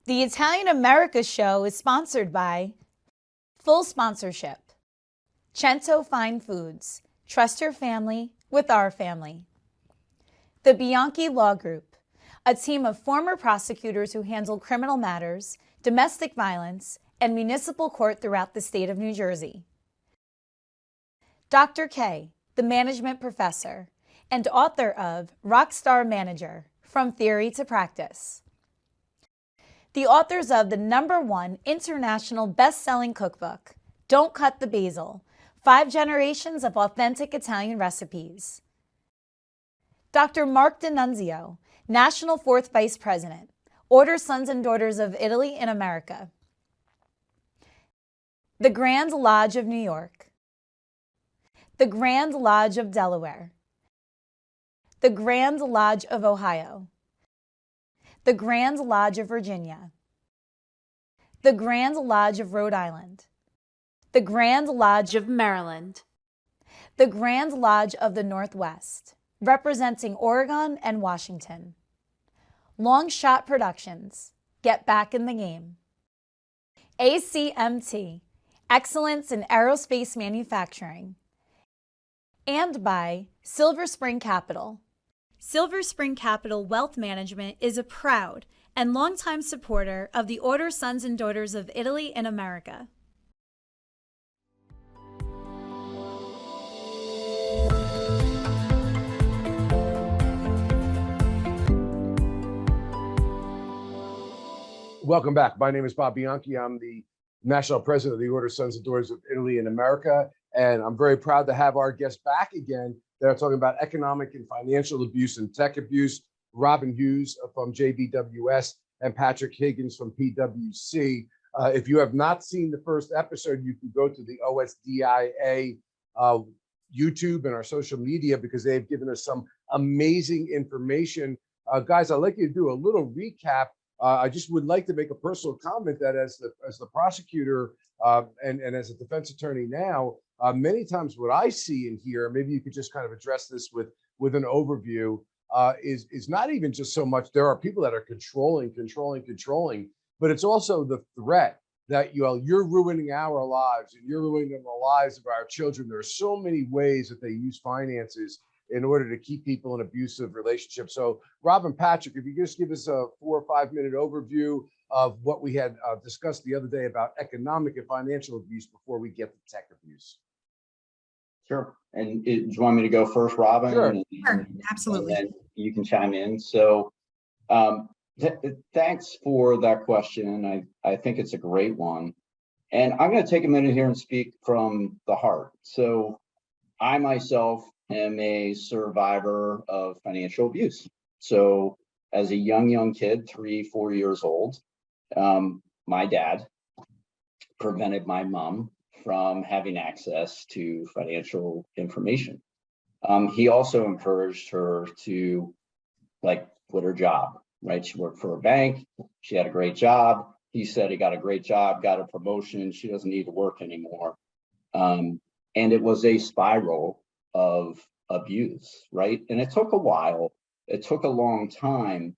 The Italian America show is sponsored by Full Sponsorship, Cento Fine Foods, trust your family with our family. The Bianchi Law Group, a team of former prosecutors who handle criminal matters, domestic violence, and municipal court throughout the state of New Jersey. Dr. K, the management professor and author of Rockstar Manager, From Theory to Practice. The authors of the #1 international best-selling cookbook, Don't Cut the Basil, 5 Generations of Authentic Italian Recipes. Dr. Mark D'Annunzio, National 4th Vice President, Order Sons and Daughters of Italy in America. The Grand Lodge of New York. The Grand Lodge of Delaware. The Grand Lodge of Ohio. The Grand Lodge of Virginia. The Grand Lodge of Rhode Island. The Grand Lodge of Maryland. The Grand Lodge of the Northwest, representing Oregon and Washington. Long Shot Productions, get back in the game. ACMT, Excellence in Aerospace Manufacturing. And by Silver Spring Capital. Silver Spring Capital Wealth Management is a proud and longtime supporter of the Order Sons and Daughters of Italy in America. Welcome back. My name is Bob Bianchi. I'm the National President of the Order Sons and Daughters of Italy in America, and I'm very proud to have our guests back again. They're talking about economic and financial abuse and tech abuse. Robin Hughes from JBWS and Patrick Higgins from PwC. If you have not seen the first episode, you can go to the OSDIA YouTube and our social media because they've given us some amazing information. Guys, I'd like you to do a little recap. I just would like to make a personal comment that as the prosecutor and as a defense attorney now, many times what I see and hear, maybe you could just kind of address this with an overview, is not even just so much there are people that are controlling, but it's also the threat that you're ruining our lives and you're ruining the lives of our children. There are so many ways that they use finances in order to keep people in abusive relationships. So Rob and Patrick, if you just give us a 4 or 5 minute overview of what we had discussed the other day about economic and financial abuse before we get to tech abuse. Sure. And do you want me to go first, Robin? Sure. Sure, absolutely. And then you can chime in. So thanks for that question. I think it's a great one. And I'm going to take a minute here and speak from the heart. So I myself am a survivor of financial abuse. So as a young kid, 3-4 years old, my dad prevented my mom from having access to financial information. He also encouraged her to quit her job, right? She worked for a bank. She had a great job. He said he got a great job, got a promotion. She doesn't need to work anymore. And it was a spiral of abuse, right? And it took a while. It took a long time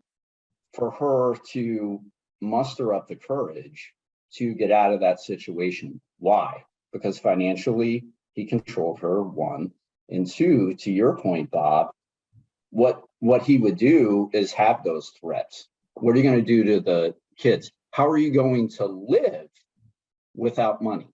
for her to muster up the courage to get out of that situation. Why? Because financially, he controlled her, 1. And 2, to your point, Bob, what he would do is have those threats. What are you going to do to the kids? How are you going to live without money?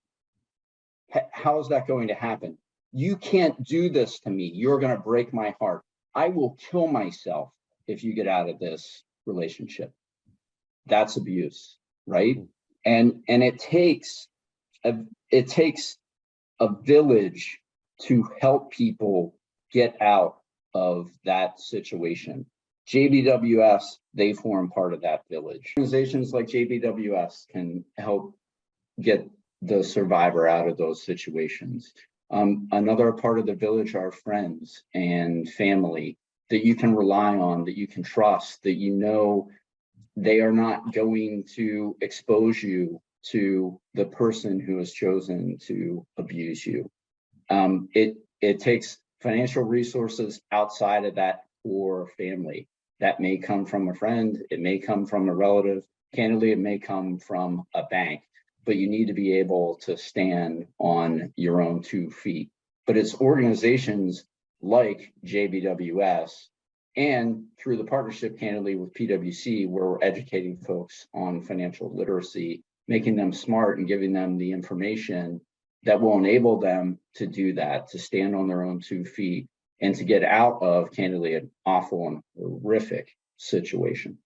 How is that going to happen? You can't do this to me. You're going to break my heart. I will kill myself if you get out of this relationship. That's abuse, right? And it takes a village to help people get out of that situation. JBWS, they form part of that village. Organizations like JBWS can help get the survivor out of those situations. Another part of the village are friends and family that you can rely on, that you can trust, that you know they are not going to expose you to the person who has chosen to abuse you. It takes financial resources outside of that core family. That may come from a friend, it may come from a relative, Candidly, it may come from a bank, but you need to be able to stand on your own 2 feet. But it's organizations like JBWS and through the partnership, candidly, with PwC, where we're educating folks on financial literacy, making them smart and giving them the information that will enable them to do that, to stand on their own 2 feet and to get out of, candidly, an awful and horrific situation.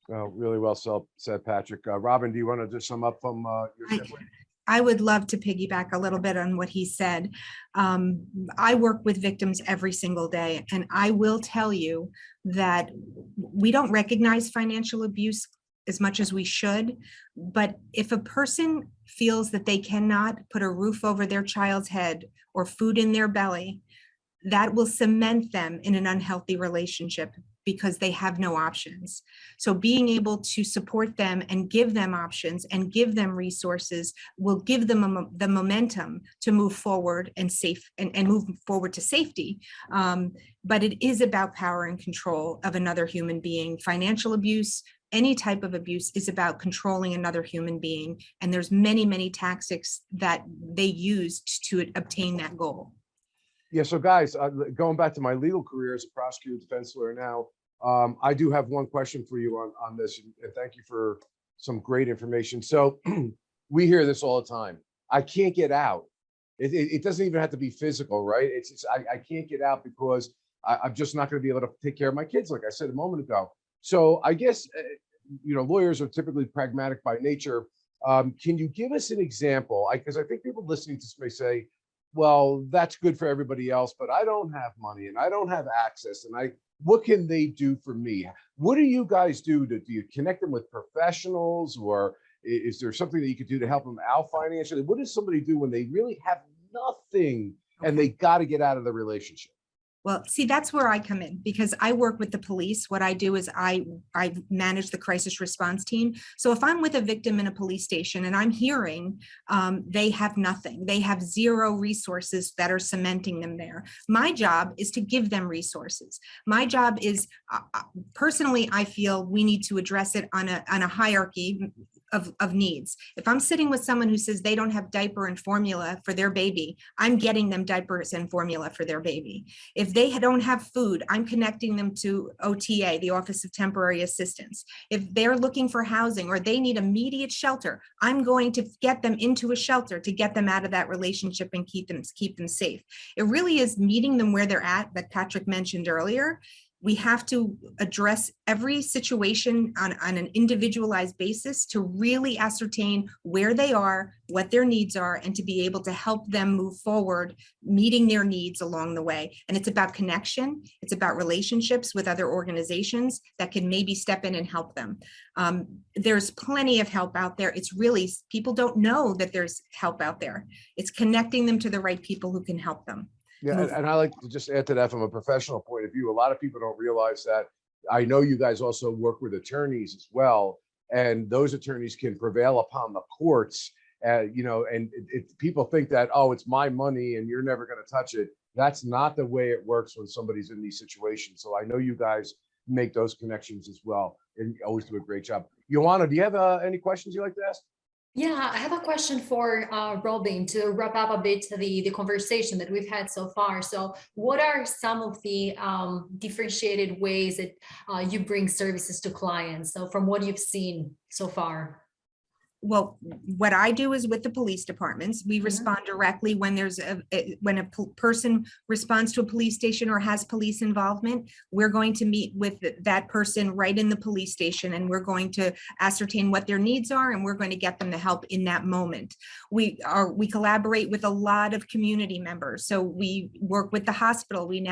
Well, really well said, Patrick. Robin, do you want to just sum up from your standpoint? I would love to piggyback a little bit on what he said. I work with victims every single day, and I will tell you that we don't recognize financial abuse as much as we should. But if a person feels that they cannot put a roof over their child's head or food in their belly, that will cement them in an unhealthy relationship because they have no options. So being able to support them and give them options and give them resources will give them the momentum to move forward and move forward to safety. But it is about power and control of another human being. Financial abuse, any type of abuse, is about controlling another human being. And there's many, many tactics that they use to obtain that goal. Yeah, so guys, going back to my legal career as a prosecutor, defense lawyer now, I do have one question for you on this, and thank you for some great information. So we hear this all the time. I can't get out. It doesn't even have to be physical, right? I can't get out because I'm just not going to be able to take care of my kids, like I said a moment ago. So I guess, lawyers are typically pragmatic by nature. Can you give us an example? Because I think people listening to this may say, well, that's good for everybody else, but I don't have money and I don't have access. And what can they do for me? What do you guys do? Do you connect them with professionals, or is there something that you could do to help them out financially? What does somebody do when they really have nothing and they got to get out of the relationship? Well, see, that's where I come in, because I work with the police. What I do is I manage the crisis response team. So if I'm with a victim in a police station and I'm hearing they have nothing, they have zero resources that are cementing them there, my job is to give them resources. My job is, personally, I feel we need to address it on a hierarchy of needs. If I'm sitting with someone who says they don't have diaper and formula for their baby, I'm getting them diapers and formula for their baby. If they don't have food, I'm connecting them to OTA, the Office of Temporary Assistance. If they're looking for housing or they need immediate shelter, I'm going to get them into a shelter to get them out of that relationship and keep them safe. It really is meeting them where they're at, that Patrick mentioned earlier. We have to address every situation on an individualized basis to really ascertain where they are, what their needs are, and to be able to help them move forward, meeting their needs along the way. And it's about connection. It's about relationships with other organizations that can maybe step in and help them. There's plenty of help out there. It's really, people don't know that there's help out there. It's connecting them to the right people who can help them. Yeah, and I like to just add to that from a professional point of view. A lot of people don't realize that. I know you guys also work with attorneys as well, and those attorneys can prevail upon the courts. And people think that, oh, it's my money and you're never going to touch it. That's not the way it works when somebody's in these situations. So I know you guys make those connections as well, and you always do a great job. Joanna, do you have any questions you'd like to ask? Yeah, I have a question for Robin to wrap up a bit the conversation that we've had so far. So what are some of the differentiated ways that you bring services to clients? So from what you've seen so far. Well, what I do is with the police departments, we respond directly when there's when a person responds to a police station or has police involvement. We're going to meet with that person right in the police station, and we're going to ascertain what their needs are, and we're going to get them the help in that moment. We collaborate with a lot of community members. So we work with the hospital. We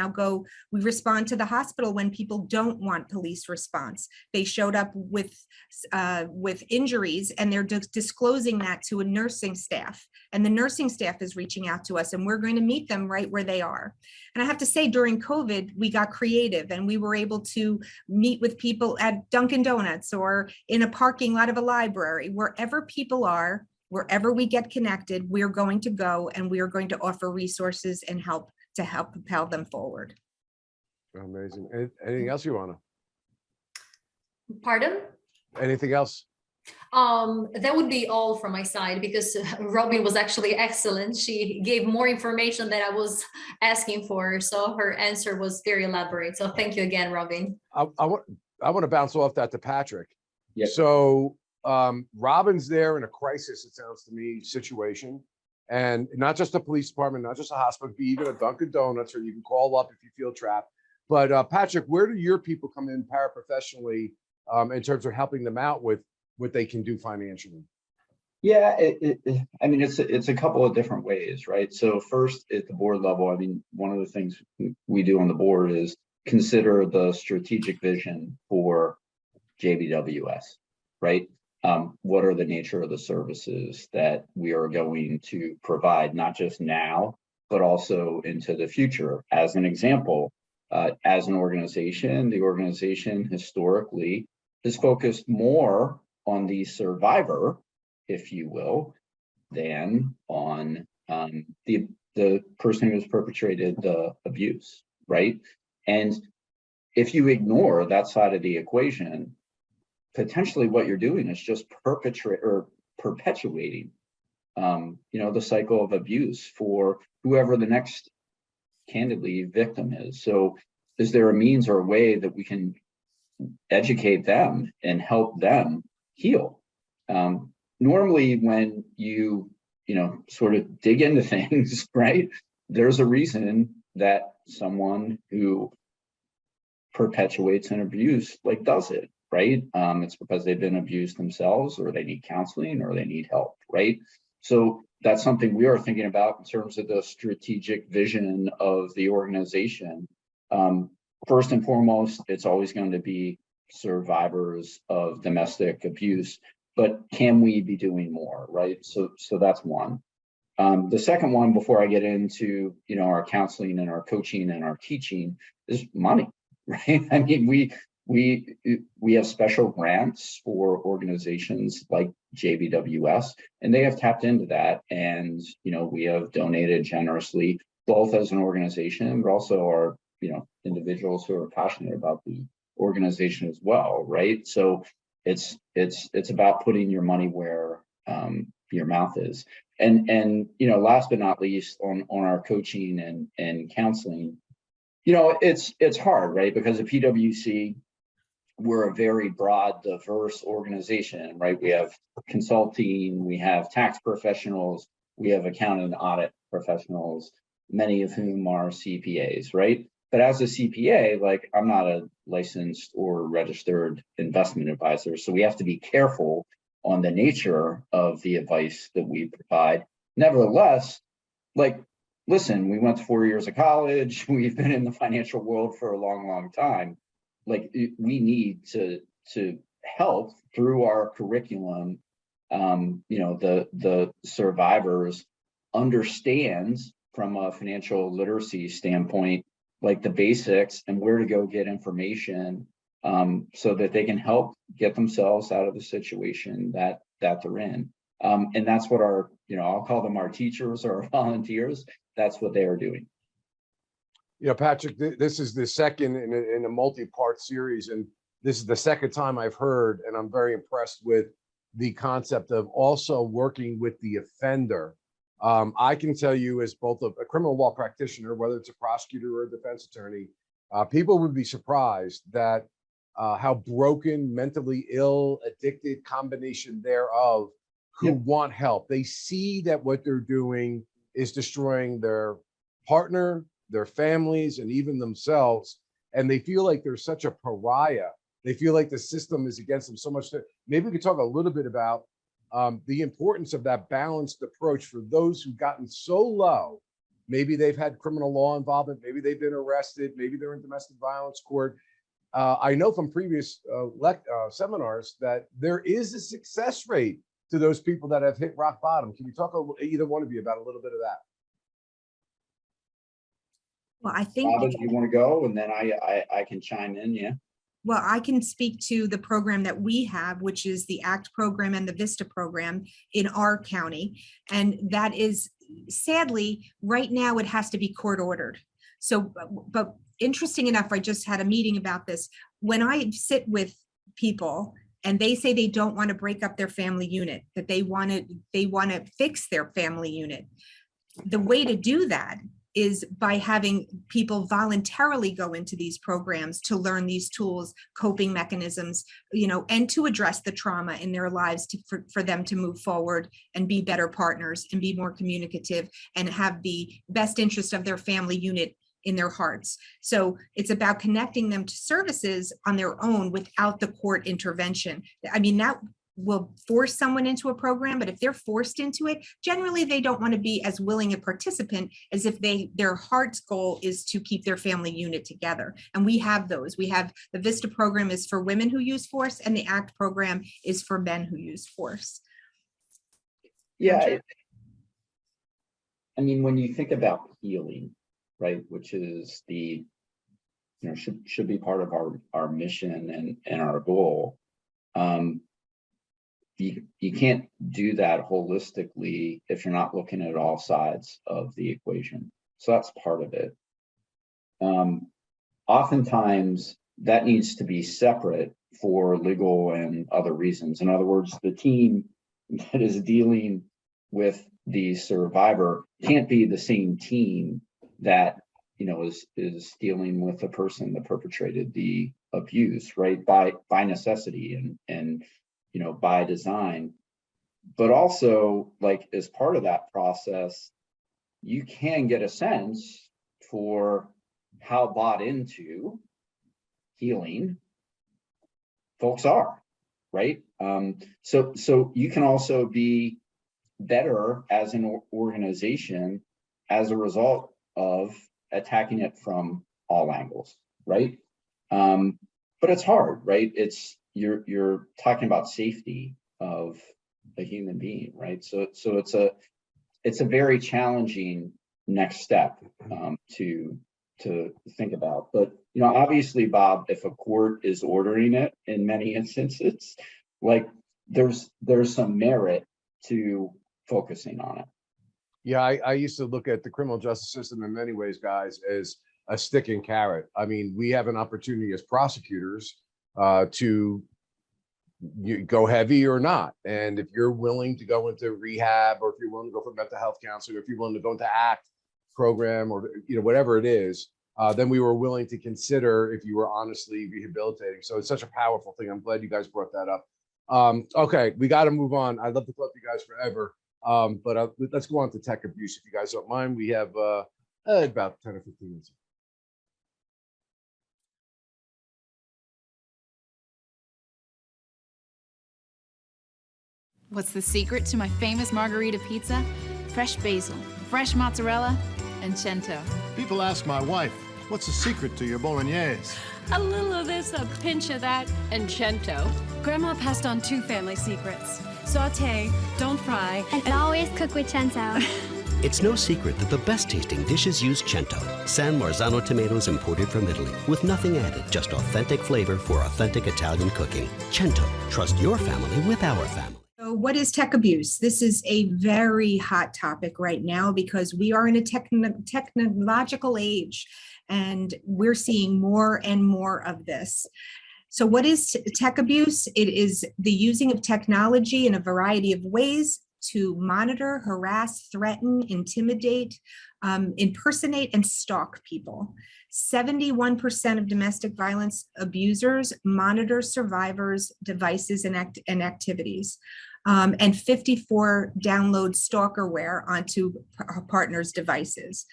respond to the hospital when people don't want police response. They showed up with injuries, and they're disclosing that to a nursing staff, and the nursing staff is reaching out to us, and we're going to meet them right where they are. And I have to say, during COVID, we got creative, and we were able to meet with people at Dunkin' Donuts or in a parking lot of a library. Wherever people are, wherever we get connected, we're going to go, and we are going to offer resources and help propel them forward. Amazing. Anything else you want to? Pardon? Anything else? That would be all from my side, because Robin was actually excellent. She gave more information than I was asking for, so her answer was very elaborate. So thank you again, Robin. I want to bounce off that to Patrick. Yes. So Robin's there in a crisis, it sounds to me, situation, and not just a police department, not just a hospital, but even a Dunkin' Donuts, or you can call up if you feel trapped. But Patrick, where do your people come in paraprofessionally in terms of helping them out with what they can do financially? Yeah, I mean, it's a couple of different ways, right? So first, at the board level, I mean, one of the things we do on the board is consider the strategic vision for JBWS, right? What are the nature of the services that we are going to provide, not just now, but also into the future? As an example, as an organization, the organization historically is focused more on the survivor, if you will, than on the person who has perpetrated the abuse, right? And if you ignore that side of the equation, potentially what you're doing is just perpetuating, the cycle of abuse for whoever the next, candidly, victim is. So is there a means or a way that we can educate them and help them heal? Normally when you sort of dig into things, right, there's a reason that someone who perpetuates an abuse does it, right? It's because they've been abused themselves, or they need counseling, or they need help, right? So that's something we are thinking about in terms of the strategic vision of the organization. First and foremost, it's always going to be survivors of domestic abuse, but can we be doing more, right? So that's one. The second one, before I get into our counseling and our coaching and our teaching, is money, right? I mean, we have special grants for organizations like JBWS, and they have tapped into that, and we have donated generously, both as an organization, but also our individuals who are passionate about the organization as well, right? So it's about putting your money where your mouth is. And last but not least, on our coaching and counseling, it's hard, right? Because at PwC, we're a very broad, diverse organization, right? We have consulting, we have tax professionals, we have accounting and audit professionals, many of whom are CPAs, right? But as a CPA, I'm not a licensed or registered investment advisor. So we have to be careful on the nature of the advice that we provide. Nevertheless, listen, we went to 4 years of college. We've been in the financial world for a long, long time. We need to help through our curriculum, the survivors understand from a financial literacy standpoint, the basics and where to go get information, so that they can help get themselves out of the situation that they're in. And that's what our, I'll call them our teachers or our volunteers. That's what they are doing. Patrick, this is the second in a multi-part series, and this is the second time I've heard, and I'm very impressed with the concept of also working with the offender. I can tell you, as both a criminal law practitioner, whether it's a prosecutor or a defense attorney, people would be surprised that how broken, mentally ill, addicted combination thereof who want help. They see that what they're doing is destroying their partner, their families, and even themselves. And they feel like they're such a pariah. They feel like the system is against them so much. Maybe we could talk a little bit about the importance of that balanced approach for those who've gotten so low. Maybe they've had criminal law involvement, maybe they've been arrested, maybe they're in domestic violence court. I know from previous seminars that there is a success rate to those people that have hit rock bottom. Can you talk, either one of you, about a little bit of that? Well, I think, Robin, do you want to go, and then I can chime in? Yeah. Well, I can speak to the program that we have, which is the ACT program and the VISTA program in our county. And that is, sadly, right now it has to be court ordered. So, but interesting enough, I just had a meeting about this. When I sit with people and they say they don't want to break up their family unit, that they want to fix their family unit. The way to do that is by having people voluntarily go into these programs to learn these tools, coping mechanisms, and to address the trauma in their lives for them to move forward and be better partners and be more communicative and have the best interest of their family unit in their hearts. So it's about connecting them to services on their own without the court intervention. I mean, that will force someone into a program, but if they're forced into it, generally they don't want to be as willing a participant as if their heart's goal is to keep their family unit together. And we have those. We have the VISTA program is for women who use force, and the ACT program is for men who use force. Yeah, I mean, when you think about healing, right, which is should be part of our mission and our goal. You can't do that holistically if you're not looking at all sides of the equation. So that's part of it. Oftentimes that needs to be separate for legal and other reasons. In other words, the team that is dealing with the survivor can't be the same team that is dealing with the person that perpetrated the abuse, right? By necessity and by design. But also, like, as part of that process, you can get a sense for how bought into healing folks are, right? So you can also be better as an organization as a result of attacking it from all angles, right? But it's hard, right? You're talking about safety of a human being, right? So it's a very challenging next step to think about. But obviously, Bob, if a court is ordering it in many instances, like there's some merit to focusing on it. Yeah, I used to look at the criminal justice system in many ways, guys, as a stick and carrot. I mean, we have an opportunity as prosecutors to go heavy or not. And if you're willing to go into rehab, or if you're willing to go for mental health counseling, or if you're willing to go into ACT program, or whatever it is, then we were willing to consider if you were honestly rehabilitating. So it's such a powerful thing. I'm glad you guys brought that up. Okay, we got to move on. I'd love to talk to you guys forever. But let's go on to tech abuse, if you guys don't mind. We have about 10 or 15 minutes. What's the secret to my famous margarita pizza? Fresh basil, fresh mozzarella, and cento. People ask my wife, what's the secret to your bolognese? A little of this, a pinch of that, and cento. Grandma passed on 2 family secrets. Saute, don't fry, and always cook with cento. It's no secret that the best tasting dishes use cento, San Marzano tomatoes imported from Italy, with nothing added, just authentic flavor for authentic Italian cooking. Cento, trust your family with our family. So what is tech abuse? This is a very hot topic right now because we are in a technological age, and we're seeing more and more of this. So what is tech abuse? It is the using of technology in a variety of ways to monitor, harass, threaten, intimidate, impersonate, and stalk people. 71% of domestic violence abusers monitor survivors' devices and activities. And 54 download stalkerware onto partners' devices.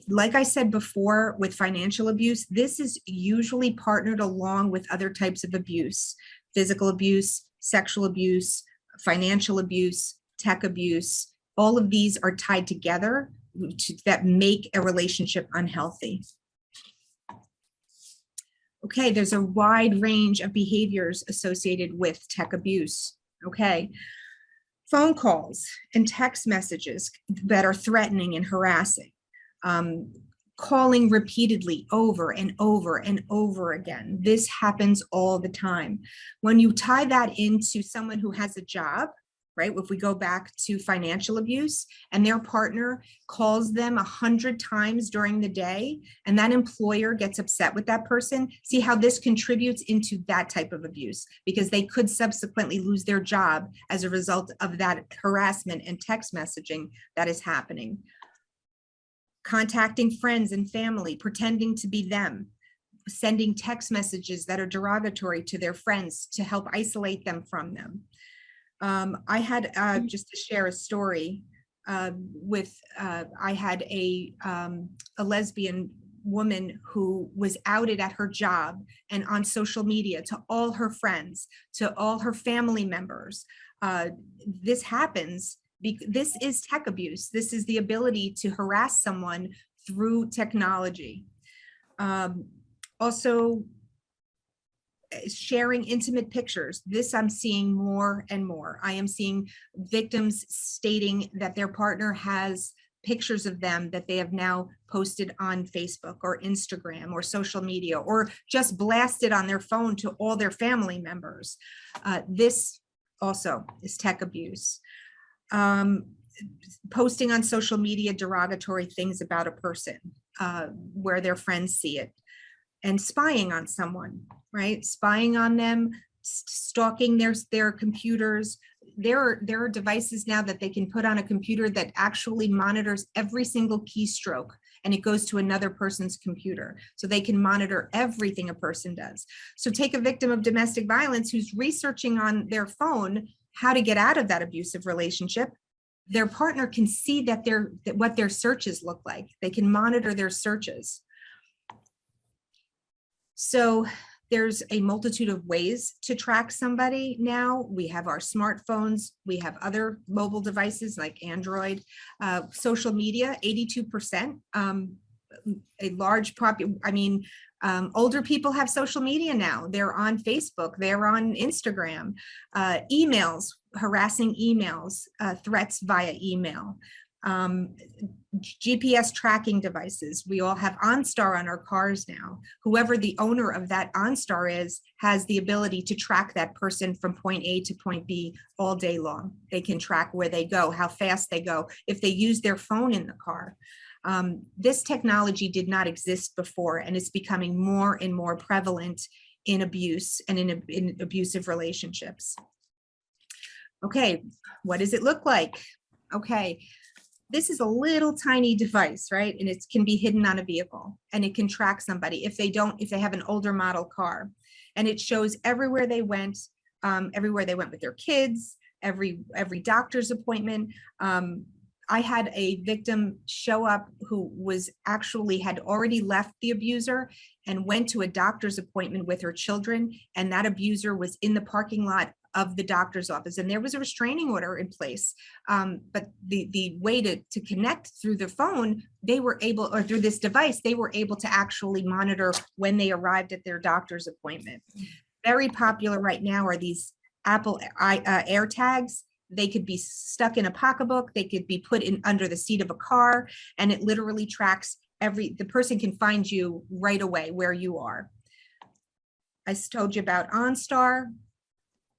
Like I said before, with financial abuse, this is usually partnered along with other types of abuse: physical abuse, sexual abuse, financial abuse, tech abuse. All of these are tied together that make a relationship unhealthy. Okay, there's a wide range of behaviors associated with tech abuse. Okay, phone calls and text messages that are threatening and harassing. Calling repeatedly over and over and over again. This happens all the time. When you tie that into someone who has a job, right? If we go back to financial abuse and their partner calls them 100 times during the day, and that employer gets upset with that person, see how this contributes into that type of abuse, because they could subsequently lose their job as a result of that harassment and text messaging that is happening. Contacting friends and family, pretending to be them, sending text messages that are derogatory to their friends to help isolate them from them. I had, just to share a story, I had a lesbian woman who was outed at her job and on social media to all her friends, to all her family members. This happens. This is tech abuse. This is the ability to harass someone through technology. Also, sharing intimate pictures. This I'm seeing more and more. I am seeing victims stating that their partner has pictures of them that they have now posted on Facebook or Instagram or social media, or just blasted on their phone to all their family members. This also is tech abuse. Posting on social media derogatory things about a person where their friends see it. And spying on someone, right? Spying on them, stalking their computers. There are devices now that they can put on a computer that actually monitors every single keystroke, and it goes to another person's computer. So they can monitor everything a person does. So take a victim of domestic violence who's researching on their phone how to get out of that abusive relationship. Their partner can see that what their searches look like. They can monitor their searches. So there's a multitude of ways to track somebody now. We have our smartphones, we have other mobile devices like Android, social media, 82%. A large older people have social media now. They're on Facebook, they're on Instagram, emails, harassing emails, threats via email. GPS tracking devices. We all have OnStar on our cars now. Whoever the owner of that OnStar is has the ability to track that person from point A to point B all day long. They can track where they go, how fast they go, if they use their phone in the car. This technology did not exist before, and it's becoming more and more prevalent in abuse and in abusive relationships. Okay, what does it look like? Okay. This is a little tiny device, right? And it can be hidden on a vehicle, and it can track somebody if they have an older model car, and it shows everywhere they went with their kids, every doctor's appointment. I had a victim show up who had already left the abuser and went to a doctor's appointment with her children, and that abuser was in the parking lot of the doctor's office, and there was a restraining order in place. But the way to connect through the phone, or through this device, they were able to actually monitor when they arrived at their doctor's appointment. Very popular right now are these Apple AirTags. They could be stuck in a pocketbook, they could be put in under the seat of a car, and it literally tracks the person can find you right away where you are. I told you about OnStar.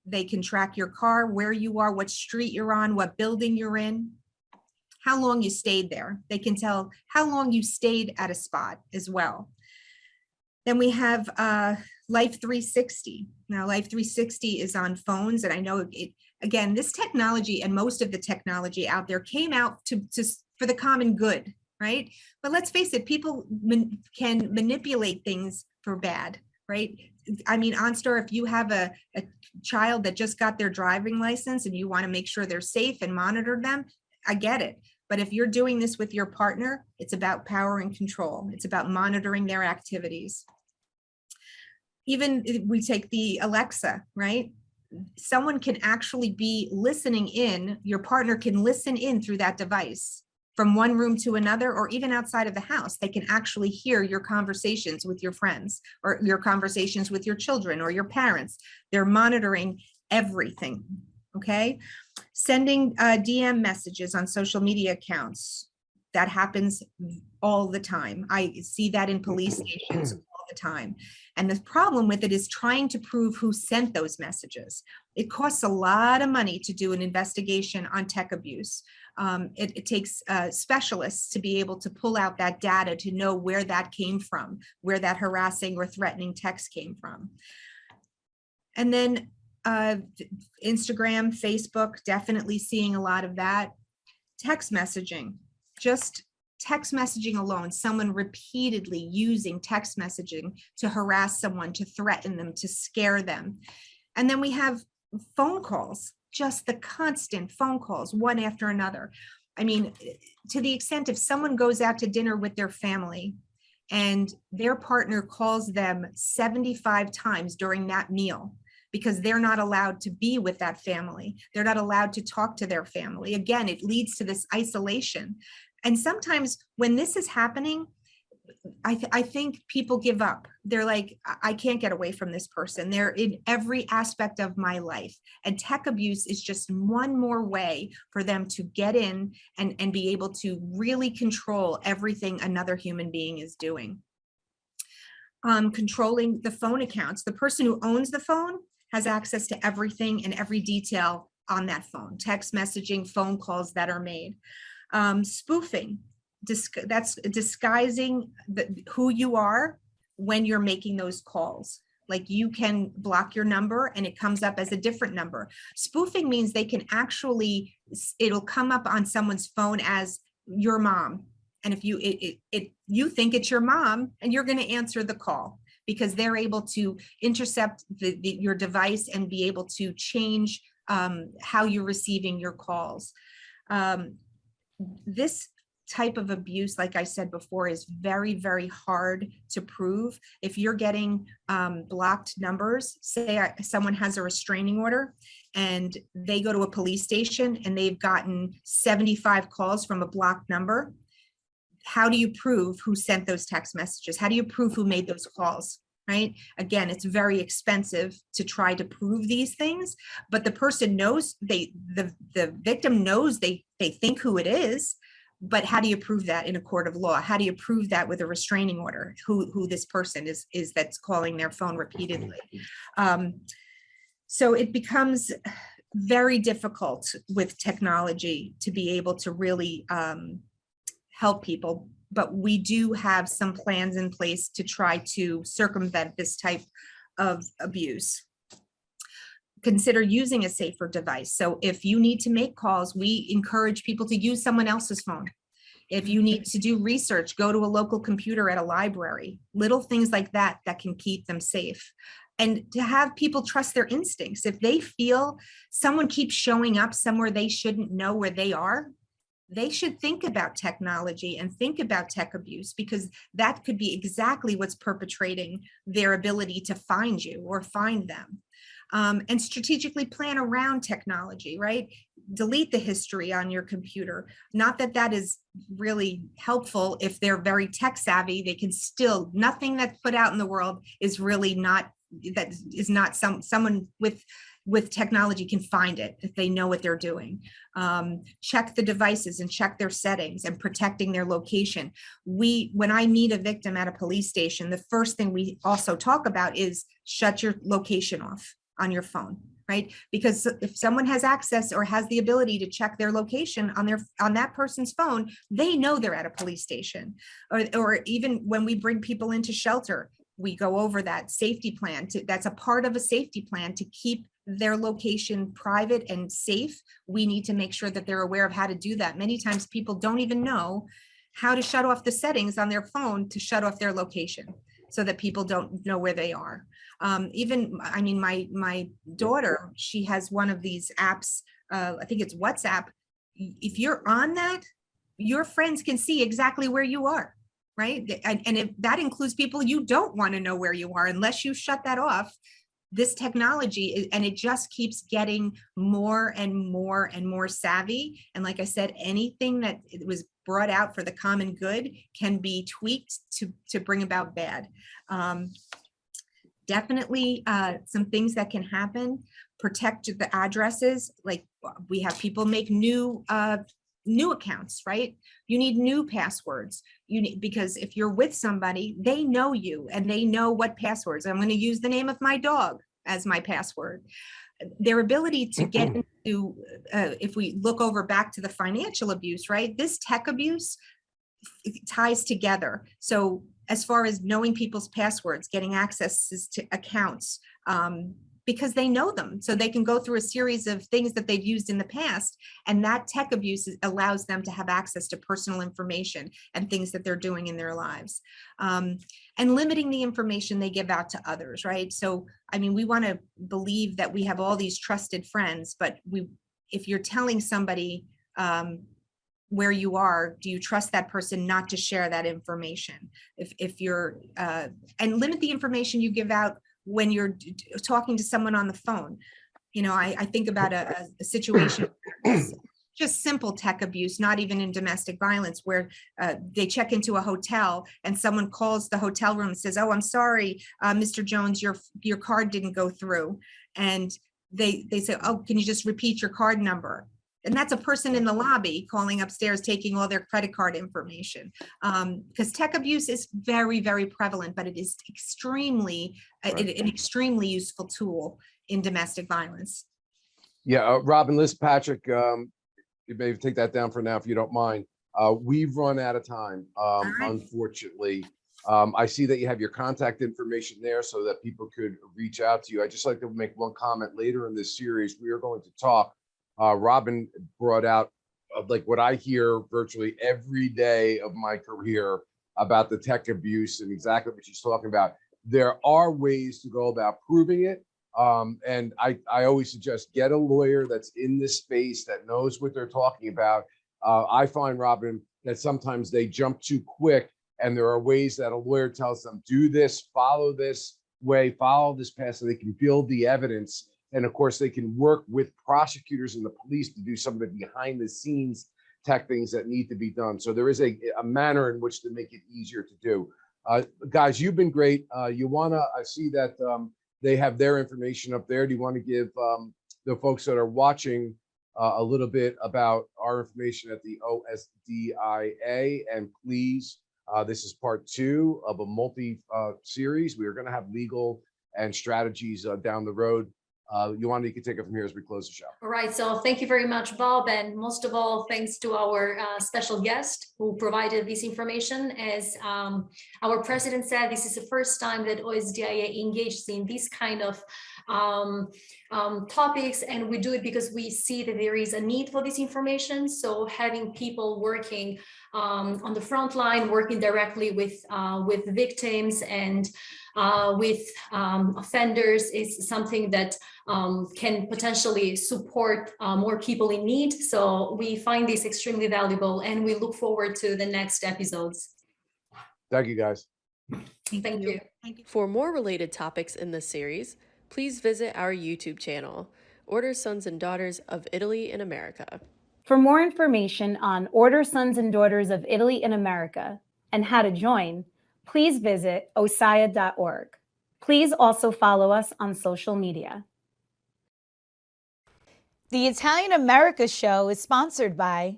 They can track your car, where you are, what street you're on, what building you're in, how long you stayed there. They can tell how long you stayed at a spot as well. Then we have Life 360. Now, Life 360 is on phones, and I know again, this technology and most of the technology out there came out for the common good, right? But let's face it, people can manipulate things for bad, right? I mean, OnStar, if you have a child that just got their driving license and you want to make sure they're safe and monitor them, I get it. But if you're doing this with your partner, it's about power and control. It's about monitoring their activities. Even we take the Alexa, right? Someone can actually be listening in, your partner can listen in through that device from one room to another, or even outside of the house. They can actually hear your conversations with your friends, or your conversations with your children or your parents. They're monitoring everything, okay? Sending DM messages on social media accounts. That happens all the time. I see that in police stations all the time. And the problem with it is trying to prove who sent those messages. It costs a lot of money to do an investigation on tech abuse. It takes specialists to be able to pull out that data to know where that came from, where that harassing or threatening text came from. And then Instagram, Facebook, definitely seeing a lot of that. Text messaging, just text messaging alone, someone repeatedly using text messaging to harass someone, to threaten them, to scare them. And then we have phone calls, just the constant phone calls, one after another. I mean, to the extent if someone goes out to dinner with their family and their partner calls them 75 times during that meal, because they're not allowed to be with that family. They're not allowed to talk to their family. Again, it leads to this isolation. And sometimes when this is happening, I think people give up. They're like, I can't get away from this person. They're in every aspect of my life. And tech abuse is just one more way for them to get in and be able to really control everything another human being is doing. Controlling the phone accounts. The person who owns the phone has access to everything and every detail on that phone, text messaging, phone calls that are made. Spoofing, that's disguising who you are when you're making those calls. Like you can block your number and it comes up as a different number. Spoofing means they can actually, it'll come up on someone's phone as your mom. And if you think it's your mom and you're going to answer the call, because they're able to intercept your device and be able to change how you're receiving your calls. This type of abuse, like I said before, is very, very hard to prove. If you're getting blocked numbers, say someone has a restraining order and they go to a police station and they've gotten 75 calls from a blocked number, how do you prove who sent those text messages? How do you prove who made those calls, right? Again, it's very expensive to try to prove these things, but the person knows, the victim knows they think who it is, but how do you prove that in a court of law? How do you prove that with a restraining order, who this person is that's calling their phone repeatedly? So it becomes very difficult with technology to be able to really help people, but we do have some plans in place to try to circumvent this type of abuse. Consider using a safer device. So if you need to make calls, we encourage people to use someone else's phone. If you need to do research, go to a local computer at a library, little things like that that can keep them safe. And to have people trust their instincts. If they feel someone keeps showing up somewhere they shouldn't know where they are, they should think about technology and think about tech abuse, because that could be exactly what's perpetrating their ability to find you or find them. And strategically plan around technology, right? Delete the history on your computer. Not that that is really helpful. If they're very tech savvy, they can still, nothing that's put out in the world is really not, that is not someone with technology can find it if they know what they're doing. Check the devices and check their settings and protecting their location. When I meet a victim at a police station, the first thing we also talk about is shut your location off on your phone, right? Because if someone has access or has the ability to check their location on that person's phone, they know they're at a police station. Or even when we bring people into shelter, we go over that safety plan. That's a part of a safety plan to keep their location private and safe. We need to make sure that they're aware of how to do that. Many times people don't even know how to shut off the settings on their phone to shut off their location so that people don't know where they are. My daughter, she has one of these apps, I think it's WhatsApp. If you're on that, your friends can see exactly where you are, right? And if that includes people you don't want to know where you are, unless you shut that off, this technology, and it just keeps getting more and more and more savvy. And like I said, anything that was brought out for the common good can be tweaked to bring about bad. Definitely some things that can happen. Protect the addresses. Like we have people make new new accounts, right? You need new passwords. Because if you're with somebody, they know you and they know what passwords. I'm going to use the name of my dog as my password. Their ability to get into, if we look over back to the financial abuse, right? This tech abuse ties together. So as far as knowing people's passwords, getting access to accounts, because they know them, so they can go through a series of things that they've used in the past, and that tech abuse allows them to have access to personal information and things that they're doing in their lives, and limiting the information they give out to others, right? So, I mean, we want to believe that we have all these trusted friends, but if you're telling somebody where you are, do you trust that person not to share that information? If you're, and limit the information you give out when you're talking to someone on the phone. You know, I think about a situation, just simple tech abuse, not even in domestic violence, where they check into a hotel and someone calls the hotel room and says, "Oh, I'm sorry, Mr. Jones, your card didn't go through." And they say, "Oh, can you just repeat your card number?" And that's a person in the lobby calling upstairs, taking all their credit card information. Because tech abuse is very, very prevalent, but it is extremely, an extremely useful tool in domestic violence. Yeah, Robin, Liz, Patrick, you may take that down for now if you don't mind. We've run out of time, unfortunately. I see that you have your contact information there so that people could reach out to you. I'd just like to make one comment. Later in this series, we are going to talk. Robin brought out like what I hear virtually every day of my career about the tech abuse and exactly what she's talking about. There are ways to go about proving it. And I always suggest get a lawyer that's in this space that knows what they're talking about. I find, Robin, that sometimes they jump too quick, and there are ways that a lawyer tells them, do this, follow this way, follow this path, so they can build the evidence. And of course, they can work with prosecutors and the police to do some of the behind the scenes tech things that need to be done. So there is a manner in which to make it easier to do. Guys, you've been great. I see that they have their information up there. Do you want to give the folks that are watching a little bit about our information at the OSDIA? And please, this is part 2 of a multi-series. We are going to have legal and strategies down the road. Yolanda, you can take it from here as we close the show. All right, so thank you very much, Bob, and most of all, thanks to our special guest who provided this information. As our president said, this is the first time that OSDIA engages in this kind of topics, and we do it because we see that there is a need for this information. So having people working on the front line, working directly with victims and with offenders is something that can potentially support more people in need. So we find this extremely valuable, and we look forward to the next episodes. Thank you, guys. Thank you. For more related topics in this series, please visit our YouTube channel, Order Sons and Daughters of Italy in America. For more information on Order Sons and Daughters of Italy in America and how to join, please visit osdia.org. Please also follow us on social media. The Italian America show is sponsored by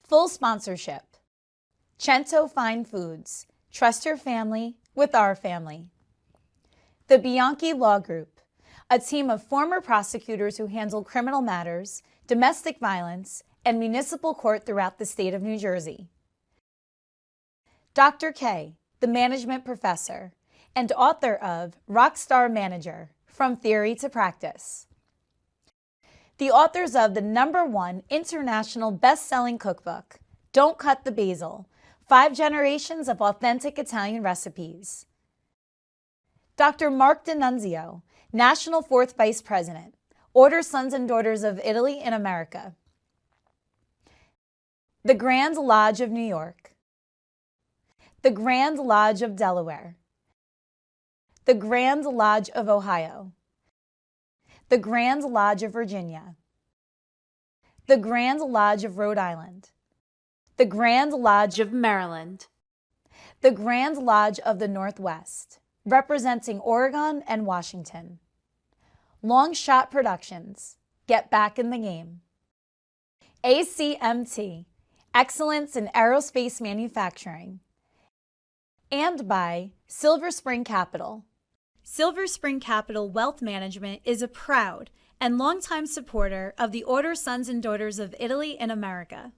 Full Sponsorship, Cento Fine Foods. Trust your family with our family. The Bianchi Law Group, a team of former prosecutors who handle criminal matters, domestic violence, and municipal court throughout the state of New Jersey. Dr. K, the management professor and author of Rockstar Manager, From Theory to Practice. The authors of the #1 international best-selling cookbook, Don't Cut the Basil, 5 Generations of Authentic Italian Recipes. Dr. Mark D'Annunzio, National 4th Vice President, Order Sons and Daughters of Italy in America. The Grand Lodge of New York. The Grand Lodge of Delaware. The Grand Lodge of Ohio. The Grand Lodge of Virginia. The Grand Lodge of Rhode Island. The Grand Lodge of Maryland. The Grand Lodge of the Northwest, representing Oregon and Washington. Long Shot Productions, get back in the game. ACMT, Excellence in Aerospace Manufacturing, and by Silver Spring Capital. Silver Spring Capital Wealth Management is a proud and longtime supporter of the Order Sons and Daughters of Italy in America.